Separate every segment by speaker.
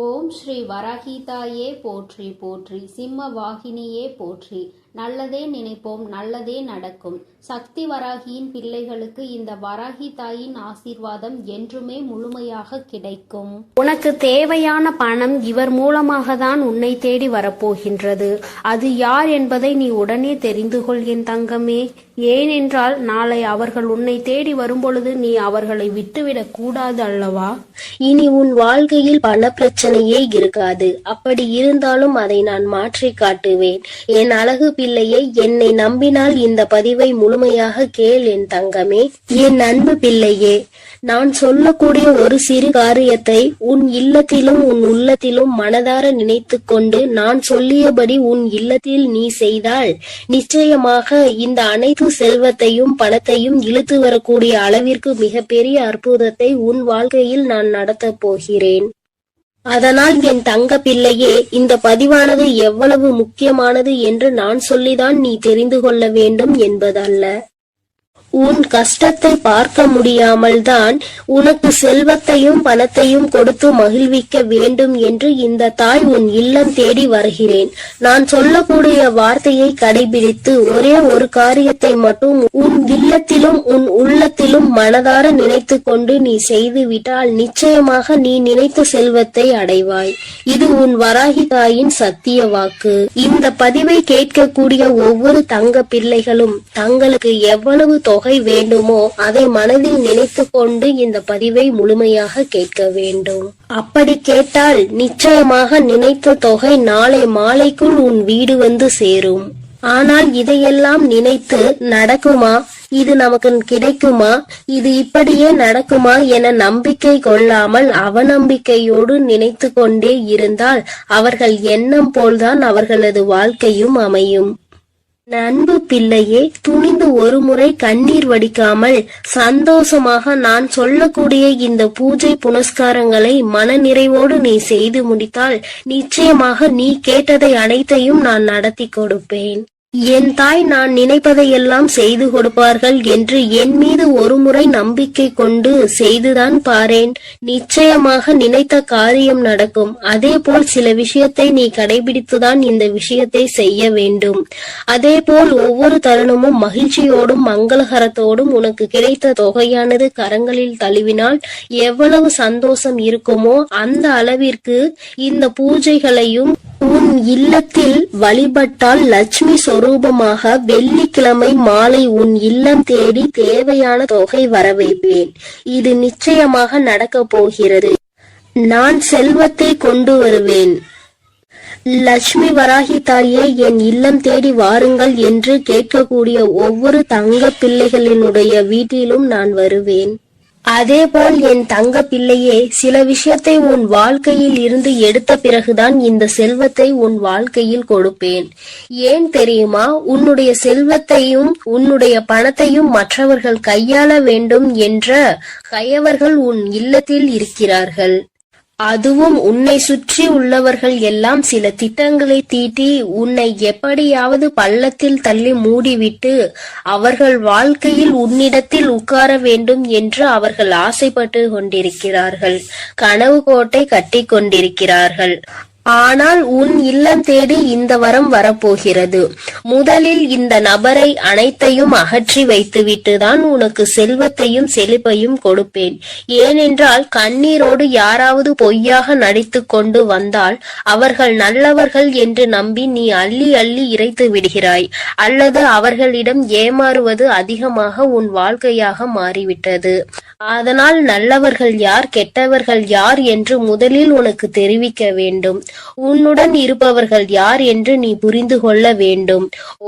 Speaker 1: ஓம் ஸ்ரீ வராகிதாயே போற்றி போற்றி, சிம்ம வாகினியே போற்றி. நல்லதே நினைப்போம், நல்லதே நடக்கும். சக்தி வராகியின் பிள்ளைகளுக்கு இந்த வராகி தாயின் ஆசீர்வாதம் என்றுமே முழுமையாக கிடைக்கும்.
Speaker 2: உனக்கு தேவையான பணம் இவர் மூலமாக தான் உன்னை தேடி வரப்போகின்றது. அது யார் என்பதை நீ உடனே தெரிந்து கொள் என் தங்கமே. ஏனென்றால் நாளை அவர்கள் உன்னை தேடி வரும்பொழுது நீ அவர்களை விட்டுவிடக் கூடாது அல்லவா?
Speaker 3: இனி உன் வாழ்க்கையில் பண பிரச்சனையே இருக்காது. அப்படி இருந்தாலும் அதை நான் மாற்றி காட்டுவேன். என் அழகு பிள்ளையை, என்னை நம்பினால் இந்த பதிவை முழுமையாக கேள் என் தங்கமே. என் அன்பு பிள்ளையே, நான் சொல்லக்கூடிய ஒரு சிறு காரியத்தை உன் இல்லத்திலும் உன் உள்ளத்திலும் மனதார நினைத்து கொண்டு நான் சொல்லியபடி உன் இல்லத்தில் நீ செய்தால் நிச்சயமாக இந்த அனைத்து செல்வத்தையும் பணத்தையும் இழுத்து வரக்கூடிய அளவிற்கு மிகப்பெரிய அற்புதத்தை உன் வாழ்க்கையில் நான் நடத்தப் போகிறேன். அதனால் என் தங்க பிள்ளையே, இந்த பதிவானது எவ்வளவு முக்கியமானது என்று நான் சொல்லிதான் நீ தெரிந்து கொள்ள வேண்டும் என்பதல்ல. உன் கஷ்டத்தை பார்க்க முடியாமல் தான் உனக்கு செல்வத்தையும் பணத்தையும் கொடுத்து மகிழ்விக்க வேண்டும் என்று இந்த தாய் உன் இல்லம் தேடி வருகிறேன். நான் சொல்லக்கூடிய வார்த்தையை கடைபிடித்து ஒரே ஒரு காரியத்தை மட்டும் உன் இல்லத்திலும் உன் உள்ளத்திலும் மனதார நினைத்து கொண்டு நீ செய்து விட்டால் நிச்சயமாக நீ நினைத்த செல்வத்தை அடைவாய். இது உன் வராகி தாயின் சத்திய வாக்கு. இந்த பதிவை கேட்கக்கூடிய ஒவ்வொரு தங்க பிள்ளைகளும் தங்களுக்கு எவ்வளவு தொகை வேண்டுமோ அதை மனதில் நினைத்து கொண்டு இந்த பதிவை முழுமையாக கேட்க வேண்டும். அப்படி கேட்டால் நிச்சயமாக நினைத்த தொகை நாளை மாலைக்குள் உன் வீடு வந்து சேரும். ஆனால் இதையெல்லாம் நினைத்து நடக்குமா, இது நமக்கு கிடைக்குமா, இது இப்படியே நடக்குமா என நம்பிக்கை கொள்ளாமல் அவநம்பிக்கையோடு நினைத்து கொண்டே இருந்தால் அவர்கள் எண்ணம் போல்தான் அவர்களது வாழ்க்கையும் அமையும். அன்பு பிள்ளையே, துணிந்து ஒரு முறை கண்ணீர் வடிக்காமல் சந்தோஷமாக நான் சொல்லக்கூடிய இந்த பூஜை புனஸ்காரங்களை மன நிறைவோடு நீ செய்து முடித்தால் நிச்சயமாக நீ கேட்டதை அனைத்தையும் நான் நடத்தி கொடுப்பேன். என் தாய் நான் நினைப்பதையெல்லாம் செய்து கொடுப்பார்கள் என்று என் மீது ஒரு முறை நம்பிக்கை கொண்டு செய்துதான் பாரேன். நிச்சயமாக நினைத்த காரியம் நடக்கும். அதே போல் சில விஷயத்தை நீ கடைபிடித்துதான் இந்த விஷயத்தை செய்ய வேண்டும். அதே போல் ஒவ்வொரு தருணமும் மகிழ்ச்சியோடும் மங்களகரத்தோடும் உனக்கு கிடைத்த தொகையானது கரங்களில் தழுவினால் எவ்வளவு சந்தோஷம் இருக்குமோ அந்த அளவிற்கு இந்த பூஜைகளையும் உன் இல்லத்தில் வழிபட்டால் லட்சுமி சொரூபமாக வெள்ளிக்கிழமை மாலை உன் இல்லம் தேடி தேவையான தொகை வர வைப்பேன். இது நிச்சயமாக நடக்கப் போகிறது. நான் செல்வத்தை கொண்டு வருவேன். லட்சுமி வராகி தாயே, என் இல்லம் தேடி வாருங்கள் என்று கேட்கக்கூடிய ஒவ்வொரு தங்க பிள்ளைகளினுடைய வீட்டிலும் நான் வருவேன். அதேபோல் என் தங்க பிள்ளையே, சில விஷயத்தை உன் வாழ்க்கையில் இருந்து எடுத்த பிறகுதான் இந்த செல்வத்தை உன் வாழ்க்கையில் கொடுப்பேன். ஏன் தெரியுமா? உன்னுடைய செல்வத்தையும் உன்னுடைய பணத்தையும் மற்றவர்கள் கையாள வேண்டும் என்ற கயவர்கள் உன் இல்லத்தில் இருக்கிறார்கள். அதுவும் உன்னை சுற்றி உள்ளவர்கள் எல்லாம் சில திட்டங்களை தீட்டி உன்னை எப்படியாவது பள்ளத்தில் தள்ளி மூடிவிட்டு அவர்கள் வாழ்க்கையில் உன்னிடத்தில் உட்கார வேண்டும் என்று அவர்கள் ஆசைப்பட்டு கொண்டிருக்கிறார்கள். கனவு கோட்டை கட்டி கொண்டிருக்கிறார்கள். ஆனால் உன் இல்லம் தேடி இந்த வரம் வரப்போகிறது. முதலில் இந்த நபரை அனைத்தையும் அகற்றி வைத்துவிட்டு தான் உனக்கு செல்வத்தையும் செழிப்பையும் கொடுப்பேன். ஏனென்றால் கண்ணீரோடு யாராவது பொய்யாக நடித்து கொண்டு வந்தால் அவர்கள் நல்லவர்கள் என்று நம்பி நீ அள்ளி அள்ளி இறைத்து விடுகிறாய். அல்லது அவர்களிடம் ஏமாறுவது அதிகமாக உன் வாழ்க்கையாக மாறிவிட்டது. அதனால் நல்லவர்கள் யார் கெட்டவர்கள் யார் என்று முதலில் உனக்கு தெரிவிக்க வேண்டும். உன்னுடன் இருப்பவர்கள் யார் என்று நீ புரிந்து கொள்ள வேண்டும்.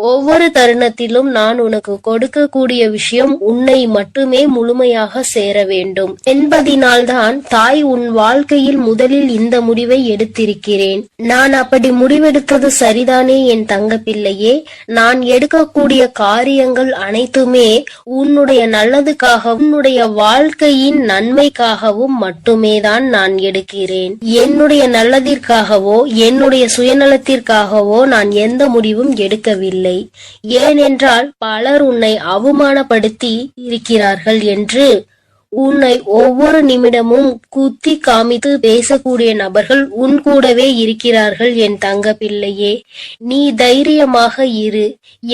Speaker 3: ஒவ்வொரு தருணத்திலும் நான் உனக்கு கொடுக்கக்கூடிய விஷயம் உன்னை மட்டுமே முழுமையாக சேர வேண்டும் என்பதினால்தான் தாய் உன் வாழ்க்கையில் முதலில் இந்த முடிவை எடுத்திருக்கிறேன். நான் அப்படி முடிவெடுத்தது சரிதானே என் தங்க பிள்ளையே? நான் எடுக்கக்கூடிய காரியங்கள் அனைத்துமே உன்னுடைய நல்லதுக்காக உன்னுடைய வாழ்க்கையின் நன்மைக்காகவும் மட்டுமே தான் நான் எடுக்கிறேன். என்னுடைய நல்லதிற்காகவோ என்னுடைய சுயநலத்திற்காகவோ நான் எந்த முடிவும் எடுக்கவில்லை. ஏனென்றால் பலர் உன்னை அவமானப்படுத்தி இருக்கிறார்கள் என்று உன்னை ஒவ்வொரு நிமிடமும் குத்தி காமித்து பேசக்கூடிய நபர்கள் உன் கூடவே இருக்கிறார்கள் என் தங்க பிள்ளையே. நீ தைரியமாக இரு,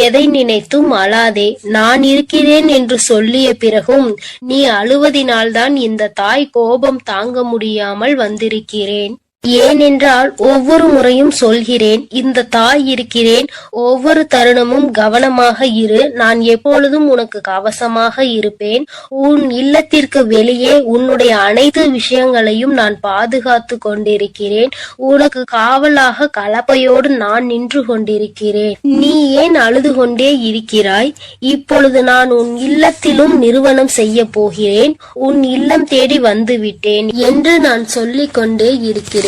Speaker 3: எதை நினைத்தும் அழாதே. நான் இருக்கிறேன் என்று சொல்லிய பிறகும் நீ அழுவதினால்தான் இந்த தாய் கோபம் தாங்க முடியாமல் வந்திருக்கிறேன். ஏனென்றால் ஒவ்வொரு முறையும் சொல்கிறேன், இந்த தாய் இருக்கிறேன், ஒவ்வொரு தருணமும் கவனமாக இரு, நான் எப்பொழுதும் உனக்கு கவசமாக இருப்பேன். உன் இல்லத்திற்கு வெளியே உன்னுடைய அனைத்து விஷயங்களையும் நான் பாதுகாத்து கொண்டிருக்கிறேன். உனக்கு காவலாக கலப்பையோடு நான் நின்று கொண்டிருக்கிறேன். நீ ஏன் அழுது கொண்டே இருக்கிறாய்? இப்பொழுது நான் உன் இல்லத்திலும் நிறுவனம் செய்ய போகிறேன். உன் இல்லம் தேடி வந்து விட்டேன் என்று நான் சொல்லிக் கொண்டே இருக்கிறேன்.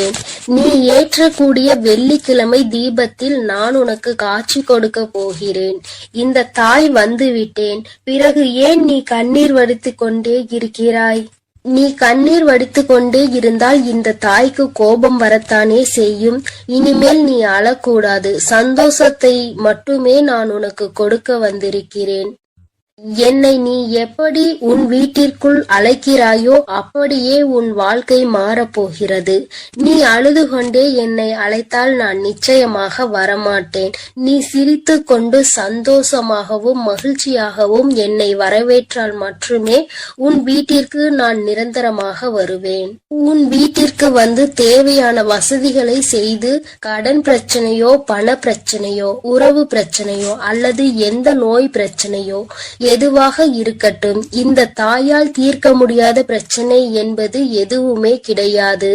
Speaker 3: நீ ஏற்றக்கூடிய வெள்ளிக்கிழமை தீபத்தில் நான் உனக்கு காட்சி கொடுக்க போகிறேன். இந்த தாய் வந்து விட்டேன். பிறகு ஏன் நீ கண்ணீர் வடித்துக் கொண்டே இருக்கிறாய்? நீ கண்ணீர் வடித்துக் கொண்டே இருந்தால் இந்த தாய்க்கு கோபம் வரத்தானே செய்யும். இனிமேல் நீ அழக்கூடாது. சந்தோஷத்தை மட்டுமே நான் உனக்கு கொடுக்க வந்திருக்கிறேன். என்னை நீ எப்படி உன் வீட்டிற்குள் அழைக்கிறாயோ அப்படியே உன் வாழ்க்கை மாறப்போகிறது. நீ அழுது கொண்டே என்னை அழைத்தால் நான் நிச்சயமாக வரமாட்டேன். நீ சிரித்து கொண்டு சந்தோஷமாகவும் மகிழ்ச்சியாகவும் என்னை வரவேற்றால் மட்டுமே உன் வீட்டிற்கு நான் நிரந்தரமாக வருவேன். உன் வீட்டிற்கு வந்து தேவையான வசதிகளை செய்து கடன் பிரச்சனையோ பண பிரச்சனையோ உறவு பிரச்சனையோ அல்லது எந்த நோய் பிரச்சனையோ எதுவாக இருக்கட்டும், இந்த தாயால் தீர்க்க முடியாத பிரச்சனை என்பது எதுவுமே கிடையாது.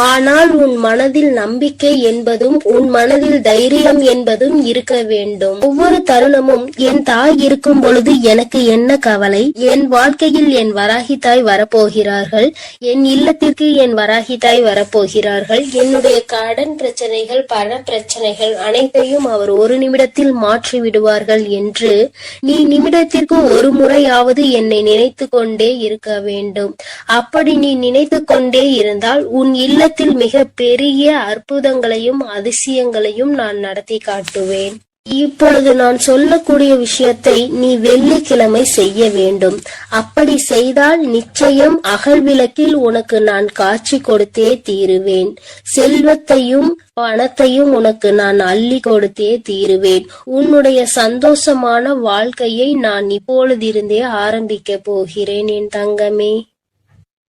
Speaker 3: ஆனால் உன் மனதில் நம்பிக்கை என்பதும் உன் மனதில் தைரியம் என்பதும் இருக்க வேண்டும். ஒவ்வொரு தருணமும் என் தாய் இருக்கும் பொழுது எனக்கு என்ன கவலை? என் வாழ்க்கையில் என் வராகி தாய் வரப்போகிறார்கள். என் இல்லத்திற்கு என் வராகி தாய் வரப்போகிறார்கள். என்னுடைய கடன் பிரச்சனைகள் பண பிரச்சனைகள் அனைத்தையும் அவர் ஒரு நிமிடத்தில் மாற்றி விடுவார்கள் என்று நீ நிமிடத்திற்கு ஒரு முறையாவது என்னை நினைத்து கொண்டே இருக்க வேண்டும். அப்படி நீ நினைத்து கொண்டே இருந்தால் உன் இல்லத்தில் மிக பெரிய அற்புதங்களையும் அதிசயங்களையும் நான் நடத்தி காட்டுவேன். இப்பொழுது நான் சொல்லக்கூடிய விஷயத்தை நீ வெள்ளிக்கிழமை செய்ய வேண்டும். அப்படி செய்தால் நிச்சயம் அகல் விளக்கில் உனக்கு நான் காட்சி கொடுத்தே தீருவேன். செல்வத்தையும் பணத்தையும் உனக்கு நான் அள்ளி கொடுத்தே தீருவேன். உன்னுடைய சந்தோஷமான வாழ்க்கையை நான் இப்பொழுதிருந்தே ஆரம்பிக்க போகிறேன் என் தங்கமே.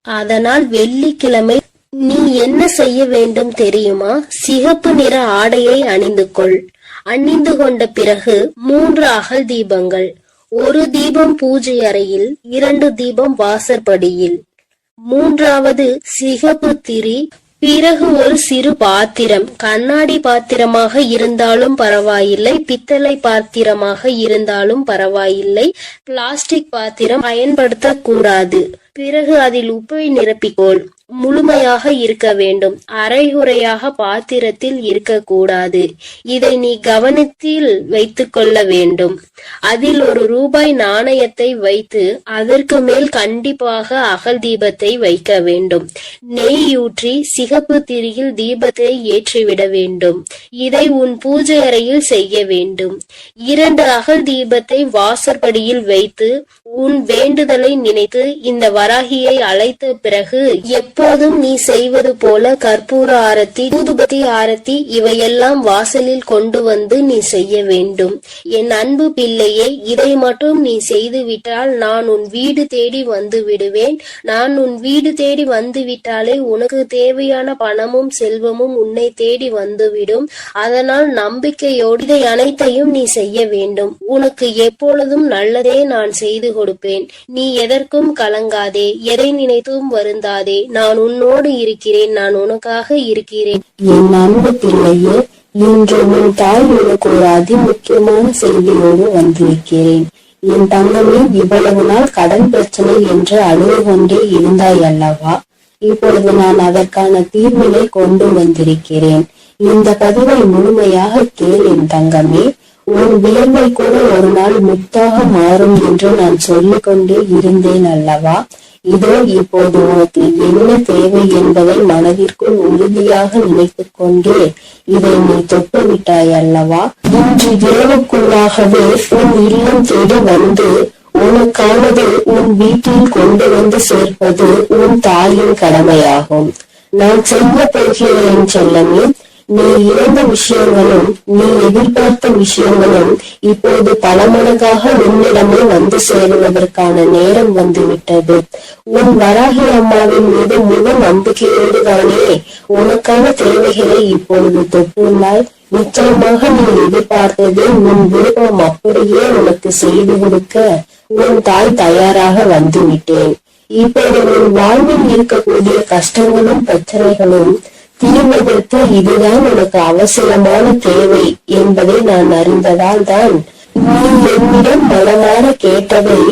Speaker 3: அதனால் வெள்ளிக்கிழமை நீ என்ன செய்ய வேண்டும் தெரியுமா? சிகப்பு நிற ஆடையை அணிந்து கொள். அணிந்து கொண்ட பிறகு 3 அகல் தீபங்கள், 1 தீபம் பூஜை அறையில், 2 தீபம் வாசற்படியில், 3வது சிகப்பு திரி. பிறகு ஒரு சிறு பாத்திரம், கண்ணாடி பாத்திரமாக இருந்தாலும் பரவாயில்லை, பித்தளை பாத்திரமாக இருந்தாலும் பரவாயில்லை, பிளாஸ்டிக் பாத்திரம் பயன்படுத்தக்கூடாது. பிறகு அதில் உப்பை நிரப்பிக்கொள். முழுமையாக இருக்க வேண்டும். அரைகுறையாக பாத்திரத்தில் இருக்கக்கூடாது. இதை நீ கவனத்தில் வைத்துக் கொள்ள வேண்டும். அதில் ₹1 நாணயத்தை வைத்து அதற்கு மேல் கண்டிப்பாக அகல் தீபத்தை வைக்க வேண்டும். நெய்யூற்றி சிகப்பு திரியில் தீபத்தை ஏற்றிவிட வேண்டும். இதை உன் பூஜை அறையில் செய்ய வேண்டும். 2 அகல் தீபத்தை வாசற்படியில் வைத்து உன் வேண்டுதலை நினைத்து இந்த வராகியை அழைத்த பிறகு எப்போதும் நீ செய்வது போல கற்பூர ஆரத்தி, ஊதுபத்தி ஆரத்தி இவையெல்லாம் வாசலில் கொண்டு வந்து நீ செய்ய வேண்டும். என் அன்பு பிள்ளையே, இதை மட்டும் நீ செய்து விட்டால் நான் உன் வீடு தேடி வந்து விடுவேன். நான் உன் வீடு தேடி வந்து விட்டாலே உனக்கு தேவையான பணமும் செல்வமும் உன்னை தேடி வந்துவிடும். அதனால் நம்பிக்கையோடு இதை அனைத்தையும் நீ செய்ய வேண்டும். உனக்கு எப்பொழுதும் நல்லதே நான் செய்து கொடுப்பேன். நீ எதற்கும் கலங்காதே, எதை நினைத்தும் வருந்தாதே. நான் உன்னோடு இருக்கிறேன், நான் உனக்காக இருக்கிறேன்.
Speaker 4: என் அன்பு பிள்ளையே, இன்று உன் தாய் உனக்கு ஒரு அதிமுக்கியமான செய்தியோடு வந்திருக்கிறேன். என் தங்கமே, இவ்வளவு நாள் கடன் பிரச்சனை என்று அழுது கொண்டே இருந்தாய் அல்லவா? இப்பொழுது நான் அதற்கான தீர்வினை கொண்டு வந்திருக்கிறேன். இந்த பதிவை முழுமையாக கேள் என் தங்கமே. உன் வியர்வை கூட ஒரு நாள் முத்தாக மாறும் என்று நான் சொல்லிக் கொண்டே இருந்தேன் அல்லவா? இதோ இப்போது உனக்கு என்ன தேவை என்பதை மனதிற்குள் உறுதியாக நினைத்துக் கொண்டே இதை நீ தொட்டு விட்டாய் அல்லவா? இன்று இரவுக்குள்ளாகவே உன் இல்லம் தேடி வந்து உனக்கானது உன் வீட்டில் கொண்டு வந்து சேர்ப்பது உன் தாயின் கடமையாகும். நான் செய்ய போகிறேன் செல்லமே. நீ இழந்த விஷயங்களும் நீ எதிர்பார்த்த விஷயங்களும் இப்போது பல மடங்காக உன்னிடமே வந்து சேருவதற்கான நேரம் வந்துவிட்டது. உன் வராகி அம்மாவின் மீது முழு நம்பிக்கையோடு தானே உனக்கான தேவைகளை இப்பொழுது தொட்டுள்ளாய். நிச்சயமாக நீ எதிர்பார்த்தது உன் விருப்பம் அப்படியே உனக்கு செய்து கொடுக்க உன் தாய் தயாராக வந்துவிட்டேன். இப்போது உன் வாழ்வில் இருக்கக்கூடிய கஷ்டங்களும் பிரச்சனைகளும் தீர்வதற்கு இதுதான் உனக்கு அவசியமான தேவை என்பதை நான் அறிந்ததால் தான் நீ என்னிடம் மனமாற கேட்டதை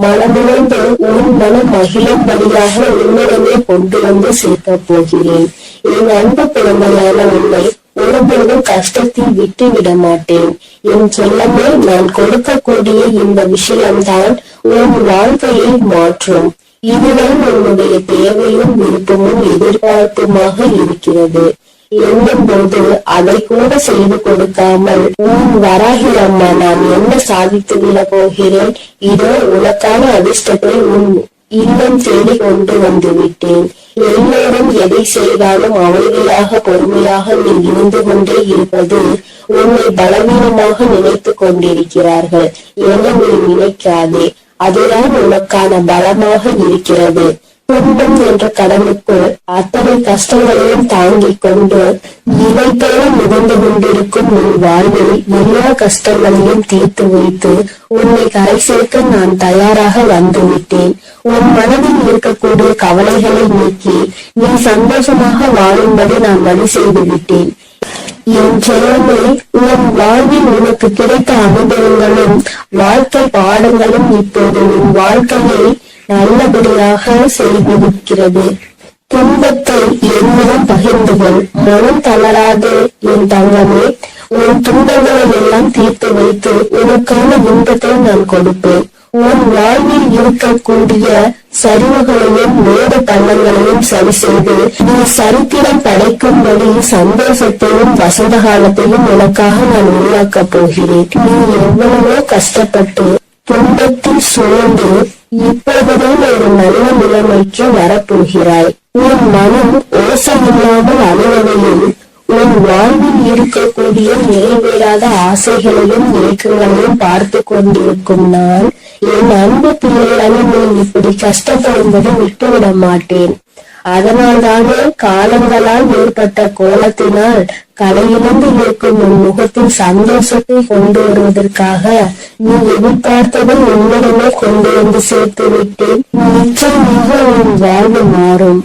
Speaker 4: மனமுணர்ந்து உன் மனம் மகிழும்படியாக உன்னிடமே கொண்டு வந்து சேர்க்கப் போகிறேன். என் அன்பு குழந்தையான உன்னை ஒருபோதும் கஷ்டத்தில் விட்டு விட மாட்டேன். என் செல்லமே, நான் கொடுக்கக்கூடிய இந்த விஷயம்தான் உன் வாழ்க்கையை மாற்றும். இதுதான் உன்னுடைய தேவையும் விருப்பமும் எதிர்பார்ப்புமாக இருக்கிறது. எண்ணும் போது அதை கூட செய்து கொடுக்காமல் உன் வராகி அம்மா நான் என்ன சாதித்து விட போகிறேன், இதோ உனக்கான அதிர்ஷ்டத்தை உன் இல்லம் தேடி கொண்டு வந்து விட்டேன். எல்லோரும் எதை செய்தாலும் அமைதியாக பொறுமையாக நீ இருந்து கொண்டே இருப்பது உன்னை பலவீனமாக நினைத்து கொண்டிருக்கிறார்கள் என நீ நினைக்காதே. அதுதான் உனக்கான பலமாக இருக்கிறது. துன்பம் என்ற கடலுக்கு அத்தனை கஷ்டங்களையும் தாங்கிக் கொண்டு இவைப்போல மிதந்து கொண்டிருக்கும் உன் வாழ்வில் எல்லா கஷ்டங்களையும் தீர்த்து வைத்து உன்னை கரை சேர்க்க நான் தயாராக வந்துவிட்டேன். உன் மனதில் இருக்கக்கூடிய கவலைகளை நீக்கி நீ சந்தோஷமாக வாழும்படி நான் வழி செய்து விட்டேன். என் செல்வமே, உன் வாழ்வில் உனக்கு கிடைத்த அனுபவங்களும் வாழ்க்கை பாடங்களும் இப்போது உன் வாழ்க்கையை நல்லபடியாக செய்திருக்கிறது. துன்பத்தை என்னிடம் பகிர்ந்து கொள். மனம் தளராது என் தங்கமே. உன் துன்பங்களை எல்லாம் தீர்த்து வைத்து உனக்கான இன்பத்தை நான் கொடுப்பேன். உன் வாழ்வில் இருக்கக்கூடிய சரிவுகளையும் மேடு பள்ளங்களையும் சரி செய்து நீ சரித்திரம் படைக்கும்படி சந்தோஷத்தையும் வசந்த காலத்தையும் உனக்காக நான் உருவாக்கப் போகிறேன். நீ எவ்வளவோ கஷ்டப்பட்டு துன்பத்தில் சூழ்ந்து இப்பொழுதுதான் ஒரு நல்ல நிலைமைக்கு வரப்போகிறாய். உன் மனம் ஓசை இல்லாமல் அழுவதையும் உன் வாழ்வில் இருக்கக்கூடிய நிறைவேறாத ஆசைகளையும் ஏக்கங்களையும் பார்த்து கொண்டிருக்கும் நான் என் அன்பு பிள்ளைகளை நீ இப்படி கஷ்டப்படும்படி விட்டுவிட மாட்டேன். அதனால்தானே காலங்களால் ஏற்பட்ட கோலத்தினால் கலையிலிருந்து இருக்கும் உன் முகத்தில் சந்தோஷத்தை கொண்டு வருவதற்காக நீ எதிர்பார்த்ததை உன்னிடமே கொண்டு வந்து சேர்த்து விட்டேன். நிச்சயமாக உன் வாழ்வு மாறும்.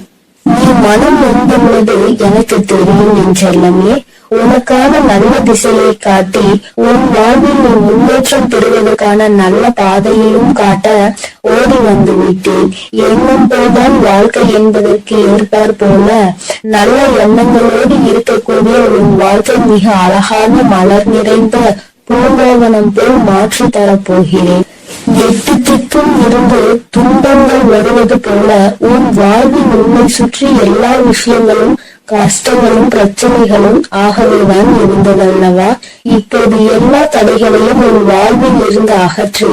Speaker 4: நீ மனம் வந்துள்ளது எனக்கு தெரியும் என் செல்லமே. உனக்கான நல்ல திசையை காட்டி உன் வாழ்வில் நீ முன்னேற்றம் பெறுவதற்கான நல்ல பாதையையும் காட்ட ஓடி வந்து விட்டேன். எண்ணம் போல்தான் வாழ்க்கை என்பதற்கு ஏற்பார் போல நல்ல எண்ணங்களோடு இருக்கக்கூடிய உன் வாழ்க்கை மிக அழகான மலர் நிறைந்த பூங்கோவனம் போல் மாற்றி தரப்போகிறேன். எட்டு திக்கும் இருந்து துன்பங்கள் வருவது போல உன் வாழ்வில் உன்னை சுற்றி எல்லா விஷயங்களும் கஷ்டங்களும் பிரச்சனைகளும் ஆகவேதான் இருந்ததல்லவா? இப்போது எல்லா தடைகளையும் உன் வாழ்வில் இருந்து அகற்றி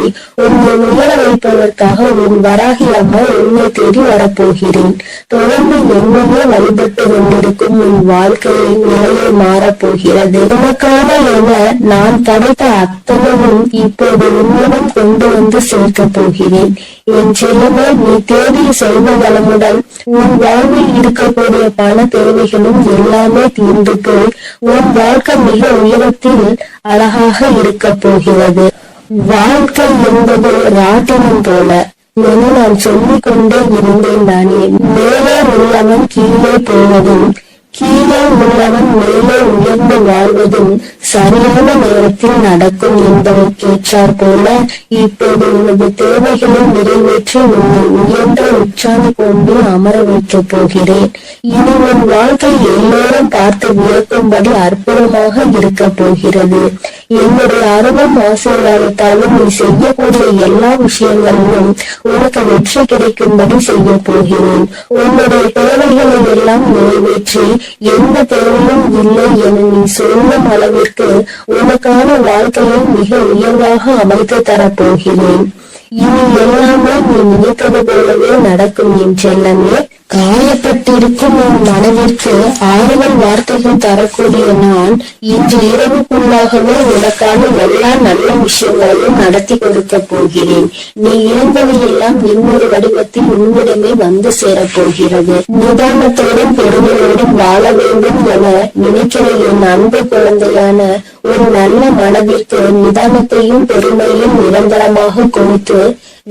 Speaker 4: உன்னை உயர வைப்பதற்காக உன் வராகி அம்மா உன்னை தேடி வரப்போகிறேன். தொடர்ந்து என்னையே வழிபட்டு கொண்டிருக்கும் உன் வாழ்க்கையின் நிலையை மாறப்போகிறது. உனக்கான என நான் படைத்த அத்தனையும் இப்போது உன்னிடம் கொண்டு வந்து சேர்க்க போகிறேன். என் செல்லமே, நீ தேடிய செல்வ வளமுடன் உன் வாழ்வில் இருக்கக்கூடிய பண தேவைகளும் எல்லாமே தீர்ந்து போய் உன் வாழ்க்கை மிக உயரத்தில் அழகாக இருக்க போகிறது. வாழ்க்கை என்பது ராட்டினம் போல என நான் சொல்லிக் கொண்டே இருந்தேன் தானே. மேலே உள்ளவன் கீழே போவதும் கீழே உள்ளவன் மேலே உயர்ந்து வாழ்வதும் சரியான நேரத்தில் நடக்கும் என்பதற்கேற்றார் போல இப்போது உனது தேவைகளை நிறைவேற்றி உன்னை உயர்ந்த உச்சாணி கொண்டு அமர வைக்கப் போகிறேன். இனி உன் வாழ்க்கை எல்லோரும் பார்த்து வியக்கும்படி அற்புதமாக இருக்க போகிறது. என்னுடைய அருளும் ஆசீர்வாதத்தாலும் நீ செய்யக்கூடிய எல்லா விஷயங்களிலும் உனக்கு வெற்றி கிடைக்கும்படி செய்ய போகிறேன். உன்னுடைய தேவைகளை எல்லாம் நிறைவேற்றி எந்த தேவையும் இல்லை என நீ சொல்லும் அளவிற்கு உனக்கான வாழ்க்கையை மிக உயர்வாக அமைத்து தரப்போகிறேன்.
Speaker 3: இனி எல்லாமே நீ நினைத்தது போலவே நடக்கும் என் செல்லமே. காயப்பட்டிருக்கும் உன் மனதிற்கு ஆறுதல் வார்த்தைகள் தரக்கூடிய நான் இன்று இரவுக்குள்ளாகவே உனக்கான எல்லா நல்ல விஷயங்களையும் நடத்தி கொடுக்க போகிறேன். நீ இழந்தவையெல்லாம் இன்னொரு வடிவத்தில் உன்னிடமே வந்து சேரப்போகிறது. நிதானத்தோடும் பொறுமையோடும் வாழ வேண்டும் என நினைக்கிற என் அன்பு குழந்தையான ஒரு நல்ல மனதிற்கு நிதானத்தையும் பொறுமையும் நிரந்தரமாக கொடுத்து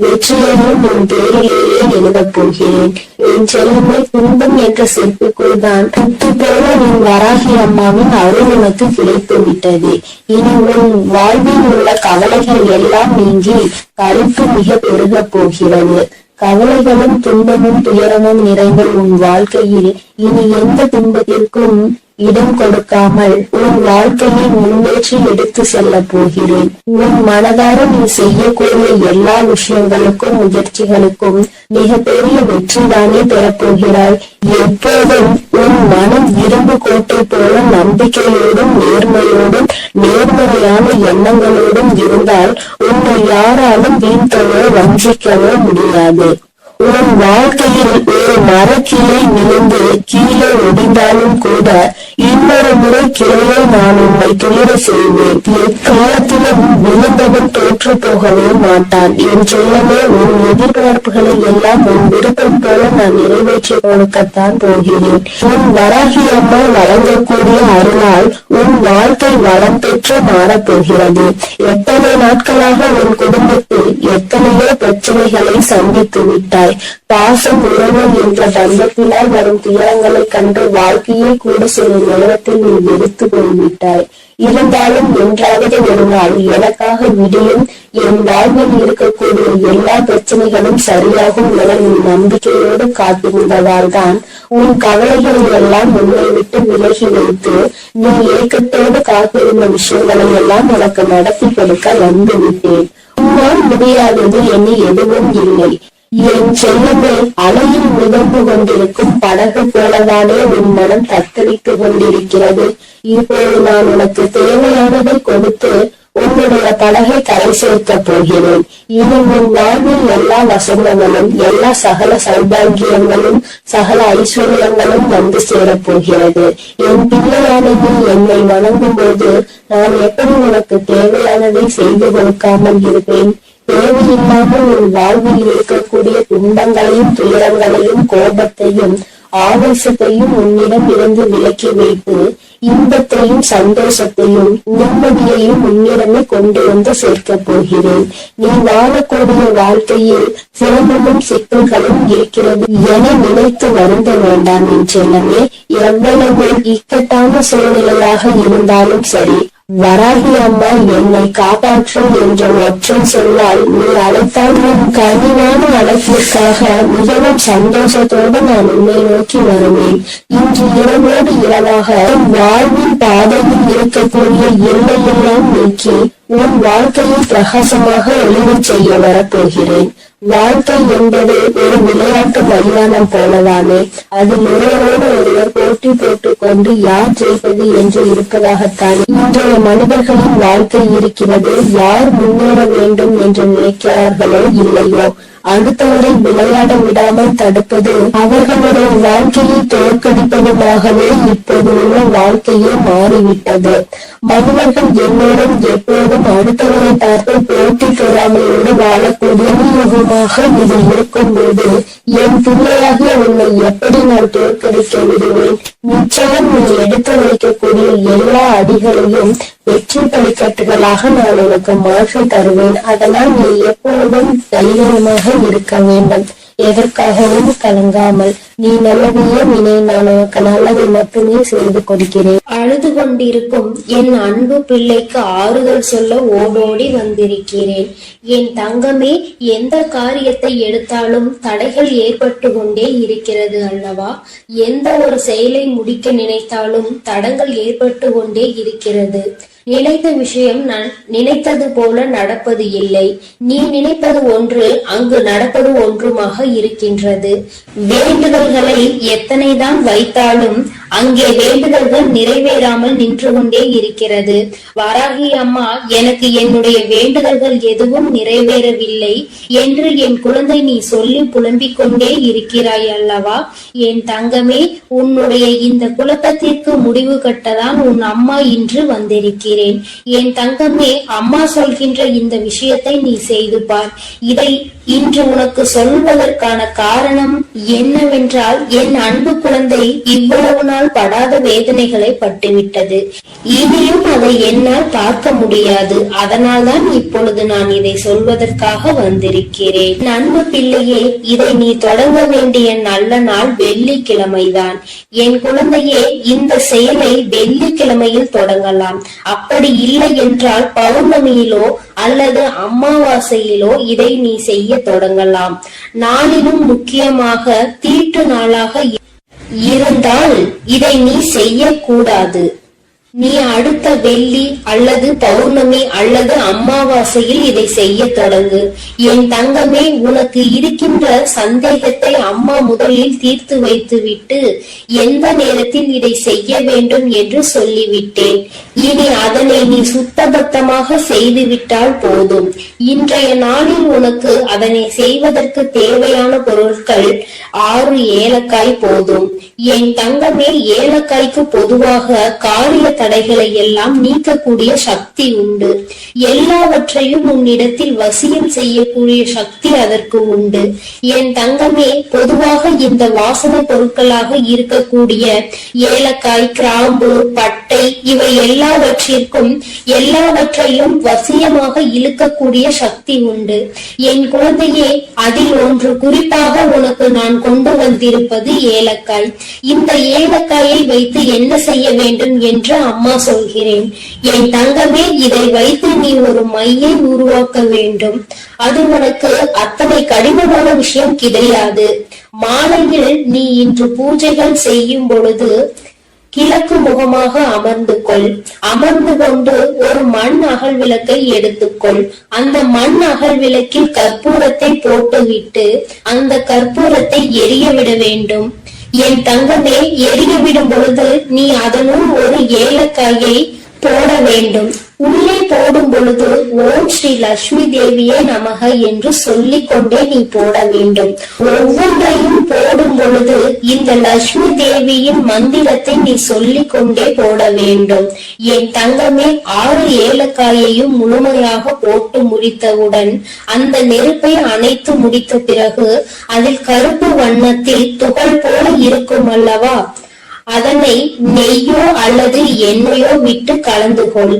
Speaker 3: வெற்றியையும் உன் பேரிலேயே எழுதப் போகிறேன். என் செல்லமே, துன்பம் என்ற செப்புக்குள் தான் புத்து போல உன் வராகி அம்மாவின் அருள் உனக்கு கிடைத்து விட்டது. இனி உன் வாழ்வில் உள்ள கவலைகள் எல்லாம் நீங்கி கருத்து மிக பெருகப் போகிறது. கவலைகளும் துன்பமும் துயரமும் நிறைந்த உன் வாழ்க்கையில் இனி எந்த துன்பத்திற்கும் இடம் கொடுக்காமல் உன் வாழ்க்கையை முன்னேற்றி எடுத்து செல்ல போகிறேன். உன் மனதார நீ செய்யக்கூடிய எல்லா விஷயங்களுக்கும் முயற்சிகளுக்கும் மிகப்பெரிய வெற்றிதானே பெறப்போகிறாய். எப்போதும் உன் மனம் இரும்பு கோட்டை போல நம்பிக்கையோடும் நேர்மையோடும் நேர்மறையான எண்ணங்களோடும் இருந்தால் உன்னை யாராலும் வீழ்த்தவோ வஞ்சிக்கவோ முடியாது. உன் வாழ்க்கையில் ஒரு மரக்கிளை விழுந்து கீழே ஒடிந்தாலும் கூட இன்னொரு முறை கிளையை நான் உன்னை துயர செய்வேன். எக்காலத்திலும் விழுந்தவன் தோற்று போகவே மாட்டான். என் செல்லமே, உன் எதிர்பார்ப்புகளை எல்லாம் உன் விருப்பம் போல நான் நிறைவேற்றி கொடுக்கத்தான் போகிறேன். உன் வராகி அம்மா வழங்கக்கூடிய அருளால் உன் வாழ்க்கை வளம் பெற்று மாறப்போகிறது. எத்தனை நாட்களாக உன் குடும்பத்தில் எத்தனையோ பிரச்சனைகளை சந்தித்து விட்டாய். பாசம் உறவு என்ற பந்தத்தினால் வரும் துயரங்களை கண்டு வாழ்க்கையை கூட சில நேரத்தில் நீ வெறுத்து போய்விட்டாய். இருந்தாலும் என்றாவது ஒரு நாள் எனக்காக விடியும், என் வாழ்வில் இருக்கக்கூடிய எல்லா பிரச்சனைகளும் சரியாகும் என நீ நம்பிக்கையோடு காத்திருந்ததால் தான் உன் கவலைகளை எல்லாம் உன்னை விட்டு விலகி வைத்து நீ ஏக்கத்தோடு காத்திருந்த விஷயங்களை எல்லாம் உனக்கு நடத்தி கொடுக்க வந்து விட்டேன். உன்னால் முடியாதது என்ன எதுவும் இல்லை. என் செல்லமே, அலையில் மிதந்து கொண்டிருக்கும் படகு போலதானே உன் மனம் தத்தளித்து கொண்டிருக்கிறது. இப்போது நான் உனக்கு தேவையானதை கொடுத்து உன்னுடைய படகை கரை சேர்க்க போகிறேன். இனி உன் வாழ்வில் எல்லா வசந்தங்களும் எல்லா சகல சௌபாகியங்களும் சகல ஐஸ்வர்யங்களும் வந்து சேரப் போகிறது. என் பிள்ளையானது என்னை வணங்கும் போது நான் எப்படி உனக்கு தேவையானதை செய்து கொடுக்காமல் இருப்பேன்? தேவையில்லாமல் உன் வாழ்வில் இருக்கக்கூடிய துன்பங்களையும் துயரங்களையும் கோபத்தையும் ஆவேசத்தையும் உன்னிடம் இருந்து விலக்கி வைத்து இன்பத்தையும் சந்தோஷத்தையும் நிம்மதியையும் உன்னிடமே கொண்டு வந்து சேர்க்க போகிறேன். நீ வாழக்கூடிய வாழ்க்கையில் சிரமமும் சிக்கல்களும் இருக்கிறது என நினைத்து வருந்த வேண்டாம் என் செல்லமே. எவ்வளவு இக்கட்டான சூழ்நிலையாக இருந்தாலும் சரி, வராகி அம்மா என்னை காப்பாற்றும் என்ற ஒற்றை சொன்னால் நீ அழைத்தால் உன் கனிவான அழைப்பிற்காக மிகவும் சந்தோஷத்தோடு நான் உன்னை நோக்கி வருவேன். இன்று இரவோடு இரவாக வாழ்வின் பாதையில் இருக்கக்கூடிய எல்லையெல்லாம் நீக்கி உன் வாழ்க்கையை பிரகாசமாக ஒளிரச் செய்ய வரப்போகிறேன். வாழ்க்கை என்பது ஒரு விளையாட்டு மைதானம் போலதானே. அதில் ஒருவரோடு ஒருவர் போட்டி போட்டுக் கொண்டு யார் ஜெயிப்பது என்று இருப்பதாகத்தான் இன்றைய மனிதர்களின் வாழ்க்கை இருக்கிறது. யார் முன்னேற வேண்டும் என்று நினைக்கிறார்களோ இல்லையோ, அடுத்தவரை விளையாட விடாமல் தடுப்பது அவர்களுடைய வாழ்க்கையை தோற்கடிப்பதுமாகவே இப்போது உள்ள வாழ்க்கையே மாறிவிட்டது. மனிதர்கள் என்னுடன் எப்போதும் அடுத்தவரை பார்த்து போட்டி பொறாமையோடு வாழக்கூடிய யுகமாக இது இருக்கும் போது என் பிள்ளையாக உன்னை எப்படி நான் தோற்கடிக்க விடுவேன்? நிச்சயம் நீ எடுத்து வைக்கக்கூடிய எல்லா அடிகளையும் வெற்றி படிக்கட்டுகளாக நான் உனக்கு மாற்றி தருவேன். அதனால் நீ எப்பொழுதும் தைரியமாக இருக்க வேண்டும். எதற்காகவும் கலங்காமல் நீ நல்லதையே நினை, நான் உனக்கு நல்லதை மட்டுமே செய்து கொடுக்கிறேன்.
Speaker 2: அழுது கொண்டிருக்கும் என் அன்பு பிள்ளைக்கு ஆறுதல் சொல்ல ஓடோடி வந்திருக்கிறேன். என் தங்கமே, எந்த காரியத்தை எடுத்தாலும் தடைகள் ஏற்பட்டு கொண்டே இருக்கிறது அல்லவா? எந்த ஒரு செயலை முடிக்க நினைத்தாலும் தடங்கள் ஏற்பட்டு கொண்டே இருக்கிறது. நினைத்த விஷயம் நான் நினைத்தது போல நடப்பது இல்லை. நீ நினைப்பது ஒன்று, அங்கு நடப்பது ஒன்றுமாக இருக்கின்றது. வேண்டுதல்களை எத்தனைதான் வைத்தாலும்
Speaker 3: அங்கே வேண்டுதல்கள் நிறைவேறாமல் நின்று கொண்டே இருக்கிறது. வராகி அம்மா, எனக்கு என்னுடைய வேண்டுதல்கள் எதுவும் நிறைவேறவில்லை என்று என் குழந்தை நீ சொல்லி புலம்பிக் கொண்டே இருக்கிறாய் அல்லவா? என் தங்கமே, உன்னுடைய இந்த குழப்பத்திற்கு முடிவு கட்டதான் உன் அம்மா இன்று வந்திருக்கிறேன். என் தங்கமே, அம்மா சொல்கின்ற இந்த விஷயத்தை நீ செய்து பார். இதை இன்று உனக்கு சொல்வதற்கான காரணம் என்னவென்றால், என் அன்பு குழந்தை இவ்வளவு நாள் படாத வேதனைகளை பட்டுவிட்டது. இனியும் அதை என்னால் பார்க்க முடியாது. அதனால்தான் இப்பொழுது நான் இதை சொல்வதற்காக வந்திருக்கிறேன். அன்பு பிள்ளையே, இதை நீ தொடங்க வேண்டிய நல்ல நாள் வெள்ளிக்கிழமைதான். என் குழந்தையே, இந்த செயலை வெள்ளிக்கிழமையில் தொடங்கலாம். அப்படி இல்லை என்றால் பௌர்ணமியிலோ அல்லது அமாவாசையிலோ இதை நீ செய்ய தொடங்கலாம். நாளிலும் முக்கியமாக தீட்டு நாளாக இருந்தால் இதை நீ செய்யக்கூடாது. நீ அடுத்த வெள்ளி அல்லது பௌர்ணமி அல்லது அமாவாசையில் இதை செய்ய தொடங்கு. என் தங்கமே, உனக்கு இருக்கின்ற சந்தேகத்தை அம்மா முதலில் தீர்த்து வைத்துவிட்டு எந்த நேரத்தில் இதை செய்ய வேண்டும் என்று சொல்லிவிட்டேன். இனி அதனை நீ சுத்தபத்தமாக செய்துவிட்டால் போதும். இன்றைய நாளில் உனக்கு அதனை செய்வதற்கு தேவையான பொருட்கள் 6 ஏலக்காய் போதும். என் தங்கமே, ஏலக்காய்க்கு பொதுவாக காரிய தடைகளை எல்லாம் நீக்கக்கூடிய சக்தி உண்டு. எல்லாவற்றையும் உன்னிடத்தில் வசியம் செய்யக்கூடிய சக்தி அதற்கு உண்டு. என் தங்கமே, பொதுவாக இந்த வாசனை பொருட்களாக இருக்கக்கூடிய ஏலக்காய், கிராம்பு, பட்டை இவை எல்லாவற்றையும் வசியமாக இழுக்கக்கூடிய சக்தி உண்டு. என் குழந்தையே, அதில் ஒன்று குறிப்பாக உனக்கு நான் கொண்டு வந்திருப்பது ஏலக்காய். இந்த ஏலக்காயை வைத்து என்ன செய்ய வேண்டும் என்று அம்மா சொல்கிறேன். என் தங்கமே, இதை வைத்து நீ ஒரு மையை உருவாக்க வேண்டும். அது உனக்கு அத்தனை கடினமான விஷயம் கிடையாது. மாலையில் நீ இன்று பூஜைகள் செய்யும் பொழுது கிழக்கு முகமாக அமர்ந்து கொள். அமர்ந்து கொண்டு ஒரு மண் அகல் விளக்கை எடுத்துக்கொள். அந்த மண் அகல் விளக்கில் கற்பூரத்தை போட்டுவிட்டு அந்த கற்பூரத்தை எரிய விட வேண்டும். என் தங்கமே, எரிய விடும் பொழுது நீ அதனுள் ஒரு ஏலக்காயை போட வேண்டும். உள்ளே போடும் பொழுது ஓம் ஸ்ரீ லட்சுமி தேவியே நமக என்று சொல்லிக் கொண்டே நீ போட வேண்டும். ஒவ்வொன்றையும் போடும் பொழுது இந்த லட்சுமி தேவியின் மந்திரத்தை நீ சொல்லிக் கொண்டே போட வேண்டும். என் தங்கமே, 6 ஏலக்காயையும் முழுமையாக போட்டு முடித்தவுடன் அந்த நெருப்பை அணைத்து முடித்த பிறகு அதில் கருப்பு வண்ணத்தில் துகள் போல இருக்கும் அல்லவா, அதனை நெய்யோ அல்லது எண்ணெயோ விட்டு கலந்து கொள்.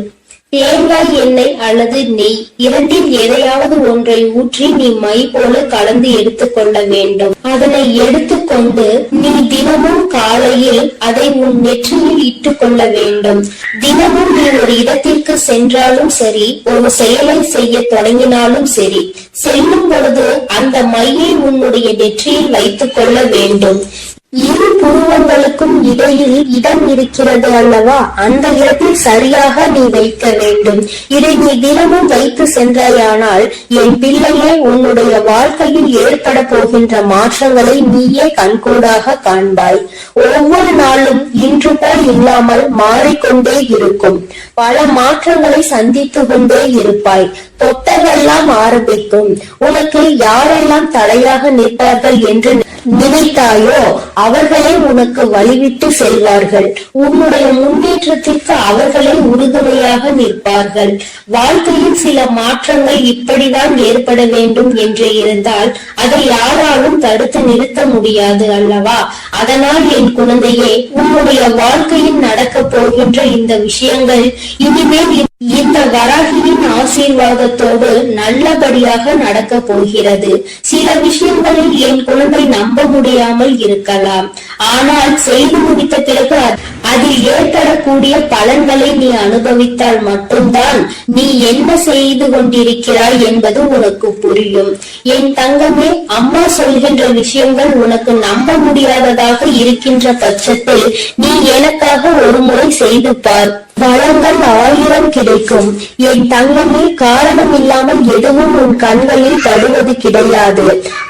Speaker 3: தேங்காய் எண்ணெய் அல்லது நெய் இரண்டில் எதையாவது ஒன்றை ஊற்றி நீ மை போல கலந்து எடுத்துக்கொள்ள வேண்டும். அதனை எடுத்துக்கொண்டு நீ தினமும் காலையில் அதை உன் நெற்றியில் இட்டுக் கொள்ள வேண்டும். தினமும் நீ ஒரு இடத்திற்கு சென்றாலும் சரி, ஒரு செயலை செய்ய தொடங்கினாலும் சரி, செல்லும் பொழுது அந்த மையை உன்னுடைய நெற்றியில் வைத்துக் கொள்ள வேண்டும். இரு புருவங்களுக்கும் இடையில் இடம் இருக்கிறது அல்லவா, அந்த இடத்தில் சரியாக நீ வைக்க வேண்டும். இதை நீ தினமும் வைத்து சென்றாயானால் என் பிள்ளையே, உன்னுடைய வாழ்க்கையில் ஏற்பட போகின்ற மாற்றங்களை நீயே கண்கூடாக காண்பாய். ஒவ்வொரு நாளும் இன்று போல் இல்லாமல் மாறிக்கொண்டே இருக்கும். பல மாற்றங்களை சந்தித்து கொண்டே இருப்பாய். தொட்டதெல்லாம் ஆரம்பிக்கும். உனக்கு யாரெல்லாம் தடையாக நிற்பார்கள் என்று நினைத்தாயோ அவர்களே உனக்கு வழிவிட்டு செல்வார்கள். உன்னுடைய முன்னேற்றத்திற்கு அவர்களே உறுதுணையாக நிற்பார்கள். வாழ்க்கையில் சில மாற்றங்கள் இப்படிதான் ஏற்பட வேண்டும் என்று இருந்தால் அதை யாராலும் தடுத்து நிறுத்த முடியாது அல்லவா? அதனால் என் குழந்தையே, உன்னுடைய வாழ்க்கையில் நடக்க போகின்ற இந்த விஷயங்கள் இனிமேல் இந்த வராகியின் ஆசீர்வாதத்தோடு நல்லபடியாக நடக்க போகிறது. சில விஷயங்களில் என் குழந்தை நம்ப முடியாமல் இருக்கலாம். ஆனால் செய்து முடித்த பிறகு அதில் ஏற்படக்கூடிய பலன்களை நீ அனுபவித்தால் மட்டும்தான் நீ என்ன செய்து கொண்டிருக்கிறாய் என்பது உனக்கு புரியும். என் தங்கமே, அம்மா சொல்கின்ற விஷயங்கள் உனக்கு நம்ப முடியாததாக இருக்கின்ற பட்சத்தில் நீ எனக்காக ஒரு முறை செய்து பார். வளங்கள் 1000 கிடைக்கும். என் தங்கமே, காரணம் இல்லாமல் எதுவும் உன் கண்களில் படுவது கிடையாது.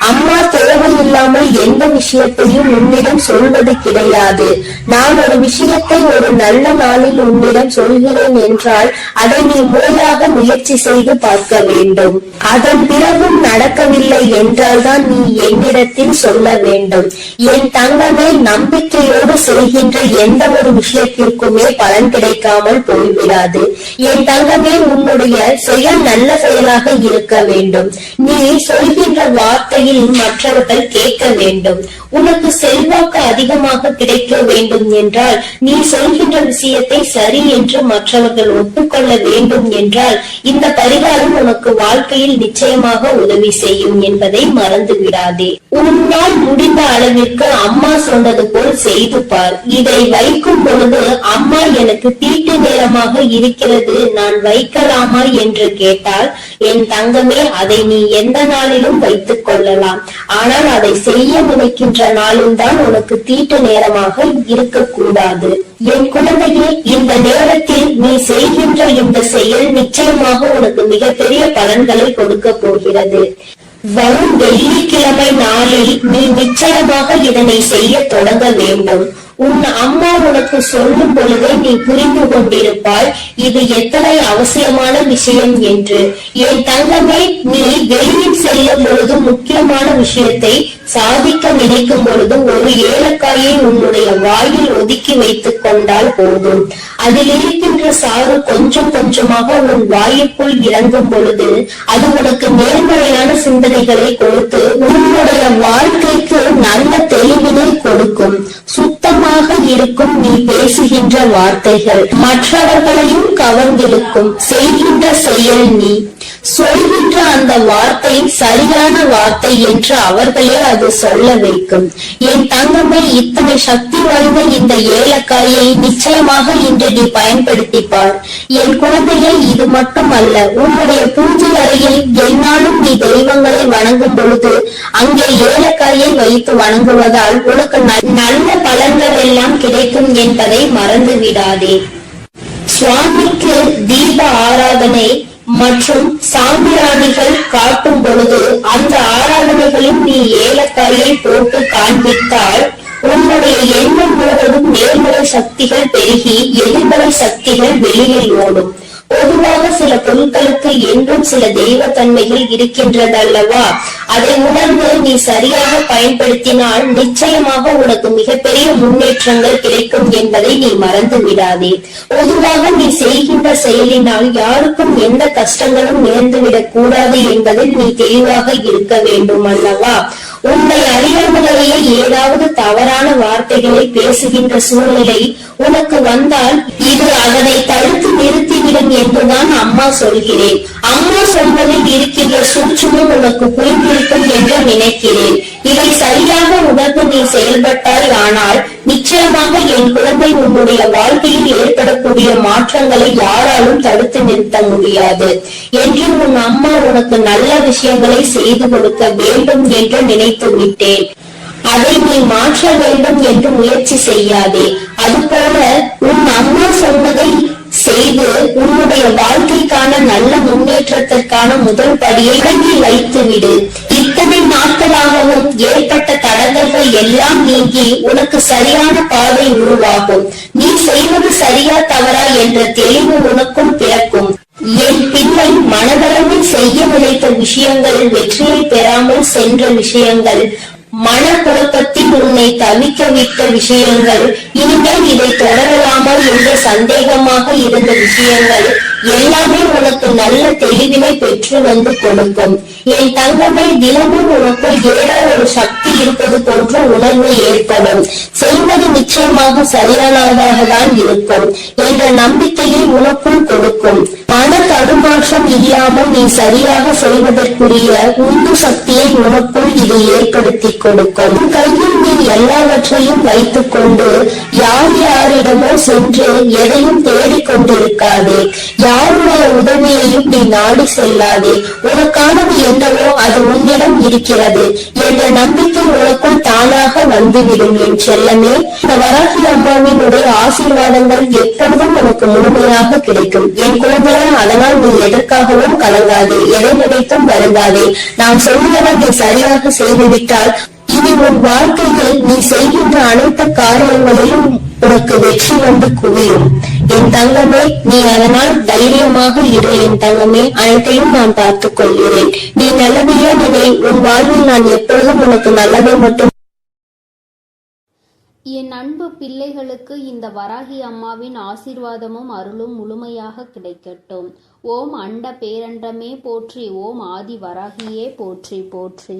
Speaker 3: அம்மா தேவையில்லாமல் எந்த விஷயத்தையும் உன்னிடம் சொல்வது கிடையாது. நான் ஒரு விஷயத்தை ஒரு நல்ல நாளில் உன்னிடம் சொல்கிறேன் என்றால் அதை நீ முறையாக முயற்சி செய்து பார்க்க வேண்டும். அதன் பிறகும் நடக்கவில்லை என்றால் தான் நீ என்னிடத்தில் சொல்ல வேண்டும். என் தங்கமே, நம்பிக்கையோடு செய்கின்ற எந்த ஒரு விஷயத்திற்குமே பலன் கிடைக்காமல் போய்விடாது. என் தங்கமே, உன்னுடைய செயல் நல்ல செயலாக இருக்க வேண்டும். நீ சொல்கின்ற வார்த்தையில் மற்றவர்கள் கேட்க வேண்டும். உனக்கு செல்வாக்கு அதிகமாக கிடைக்க வேண்டும் என்றால் நீ சொல்கின்ற விஷயத்தை சரி என்று மற்றவர்கள் ஒப்புக்கொள்ள வேண்டும் என்றால் இந்த பரிகாரம் உனக்கு வாழ்க்கையில் நிச்சயமாக உதவி செய்யும் என்பதை மறந்து விடாதே. உன்னால் முடிந்த அளவிற்கு அம்மா சொன்னது போல் செய்து பார். இதை வைக்கும் பொழுது அம்மா எனக்கு தீட்டு நேரமாக இருக்கிறது, நான் வைக்கலாமா என்று கேட்டால், என் தங்கமே, அதை நீ எந்த நாளிலும் வைத்துக் கொள்ளலாம். ஆனால் அதை செய்ய நினைக்கின்ற நாளில் தான் உனக்கு தீட்டு நேரமாக இருக்கக்கூடாது. என் குழந்தையே, இந்த நேரத்தில் நீ செய்கின்ற இந்த செயல் நிச்சயமாக உனக்கு மிகப்பெரிய பலன்களை கொடுக்க போகிறது. வரும் வெள்ளிக்கிழமை நாளில் நீ நிச்சயமாக இதனை செய்ய தொடங்க வேண்டும். உன் அம்மா உனக்கு சொல்லும் பொழுதே நீ புரிந்து கொண்டிருப்பாய் இது எத்தனை அவசியமான விஷயம் என்று. என் தங்கமே, நீ வெளியில் செல்லும் பொழுது முக்கியமான விஷயத்தை சாதிக்க நினைக்கும் பொழுது ஒரு ஏலக்காயை உன்னுடைய வாயில் ஒதுக்கி வைத்துக் கொண்டால் போதும். அதில் இருக்கின்ற சாறு கொஞ்சம் கொஞ்சமாக உன் வாயுக்குள் இறங்கும் பொழுது அது உனக்கு நேர்மறையான சிந்தனைகளை கொடுத்து உன்னுடைய வாழ்க்கைக்கு நல்ல தெளிவினை கொடுக்கும். சுத்தமாக இருக்கும் நீ பேசுகின்ற வார்த்தைகள் மற்றவர்களையும் கவர்ந்திருக்கும். செய்கின்ற செயல் நீ சொல்கின்ற அந்த வார்த்தை சரியான வார்த்தை என்று அவர்களே அது சொல்ல வைக்கும். என் தங்கமே, இத்தனை சக்தி வாய்ந்த இந்த ஏலக்காயை நிச்சயமாக இன்று நீ பயன்படுத்திப்பார். என் குழந்தையை, இது மட்டுமல்ல, உன்னுடைய பூஜை அறையில் என்னாலும் நீ தெய்வங்களை வணங்கும் பொழுது அங்கே ஏலக்காயை வைத்து வணங்குவதால் உனக்கு நல்ல பலன்கள் எல்லாம் கிடைக்கும் என்பதை மறந்து விடாதே. சுவாமிக்கு தீப ஆராதனை மற்றும் சாம்பிராணிகள் காட்டும் பொழுது அந்த ஆராதனைகளில் நீ ஏலக்காயை போட்டு காண்பித்தால் உன்னுடைய எண்ணம் முழுவதும் நேர்மறை சக்திகள் பெருகி எதிர்மறை சக்திகள் வெளியில் ஓடும். பொதுவாக சில பொருட்களுக்கு என்றும் சில தெய்வ தன்மைகள் இருக்கின்றது அல்லவா? அதை உணர்ந்து நீ சரியாக பயன்படுத்தினால் நிச்சயமாக உனக்கு மிகப்பெரிய முன்னேற்றங்கள் கிடைக்கும் என்பதை நீ மறந்து விடாதே. பொதுவாக நீ செய்கின்ற செயலினால் யாருக்கும் எந்த கஷ்டங்களும் நேர்ந்துவிடக் கூடாது என்பதில் நீ தெளிவாக இருக்க வேண்டும் அல்லவா? உன்னை அறியாமலேயே ஏதாவது தவறான வார்த்தைகளை பேசுகின்ற சூழ்நிலை உனக்கு வந்தால் இது அதனை தடுத்து நிறுத்திவிடும் என்றுதான் அம்மா சொல்கிறேன். அம்மா சொல்வதில் இருக்கின்ற சூட்சுமம் உனக்கு புரிந்திருக்கும் என்று நினைக்கிறேன். இதை சரியாக உணர்ந்து நீ செயல்பட்டால் ஆனால் நிச்சயமாக என் குழந்தை உன்னுடைய வாழ்க்கையில் ஏற்படக்கூடிய மாற்றங்களை யாராலும் தடுத்து நிறுத்த முடியாது என்று உன் அம்மா உனக்கு நல்ல விஷயங்களை செய்து கொடுக்க வேண்டும் என்று நினைத்து விட்டேன். அதை நீ மாற்ற வேண்டும் என்று முயற்சி செய்யாதே. அதுபோல உன் அம்மா சொன்னதை செய்து உன்னுடைய வாழ்க்கைக்கான நல்ல முன்னேற்றத்திற்கான முதல் படியை இறங்கி வைத்துவிடு. இத்தனை நாட்களாகவும் ஏற்பட்ட தடங்கல்கள் எல்லாம் நீங்கி உனக்கு சரியான பாதை உருவாகும். நீ செய்வது சரியா தவறா என்ற தெளிவு உனக்கும் பிறக்கும். என் பிள்ளை, மனதளவில் செய்ய நினைத்த விஷயங்கள் வெற்றியை பெறாமல் சென்ற விஷயங்கள், மனக்குழப்பத்தில் உன்னை தவிக்க விட்ட விஷயங்கள், இனிமேல் இதை தொடரலாமா என்று சந்தேகமாக இருந்த விஷயங்கள் எல்லாமே உனக்கு நல்ல தெளிவினை பெற்று வந்து கொடுக்கும். என் தங்கமே, தினமும் உனக்குள் ஏதோ ஒரு சக்தி இருப்பது போன்ற உணர்வு ஏற்படும். செய்வது நிச்சயமாக சரியானதாக தான் இருக்கும் என்ற நம்பிக்கையை உனக்குள் கொடுக்கும். மன தடுமாற்றம் இல்லாமல் நீ சரியாக செய்வதற்குரிய உந்து சக்தியை உனக்குள் இது ஏற்படுத்தி கொடுக்கும். கையில் நீ எல்லாவற்றையும் வைத்துக் கொண்டு யார் யாரிடமோ போல் சென்று எதையும் தேடிக்கொண்டிருக்காதே. யாருடைய உதவியையும் நீ நாடி செல்லாதே. உனக்கானது என்னவோ அது உன்னிடம் இருக்கிறது என்ற நம்பிக்கை உனக்குள் தானாக வந்துவிடும். என் செல்லமே, இந்த வராகி அம்மாவினுடைய ஆசீர்வாதங்கள் எப்பொழுதும் உனக்கு முழுமையாக கிடைக்கும். என் குழந்தையா, அதனால் நீ எதற்காகவும் கலங்காதே, எதை நினைத்தும் வருந்தாதே. நான் சொல்லுவதை நீ சரியாக செய்துவிட்டால் இனி உன் வாழ்க்கையில் நீ செய்கின்ற அனைத்து காரியங்களிலும் உனக்கு வெற்றி வந்து குவியும். என் தங்கமே, நீ அதனால் தைரியமாக இரு. என் தங்கமே, அனைத்தையும் நான் பார்த்துக் கொள்கிறேன். நீ நல்லதையே நினை. உன் வாழ்வில் நான் எப்பொழுதும் உனக்கு நல்லதை மட்டும்.
Speaker 1: என் அன்பு பிள்ளைகளுக்கு இந்த வராகி அம்மாவின் ஆசீர்வாதமும் அருளும் முழுமையாக கிடைக்கட்டும். ஓம் அண்ட பேரண்டமே போற்றி. ஓம் ஆதி வராகியே போற்றி போற்றி.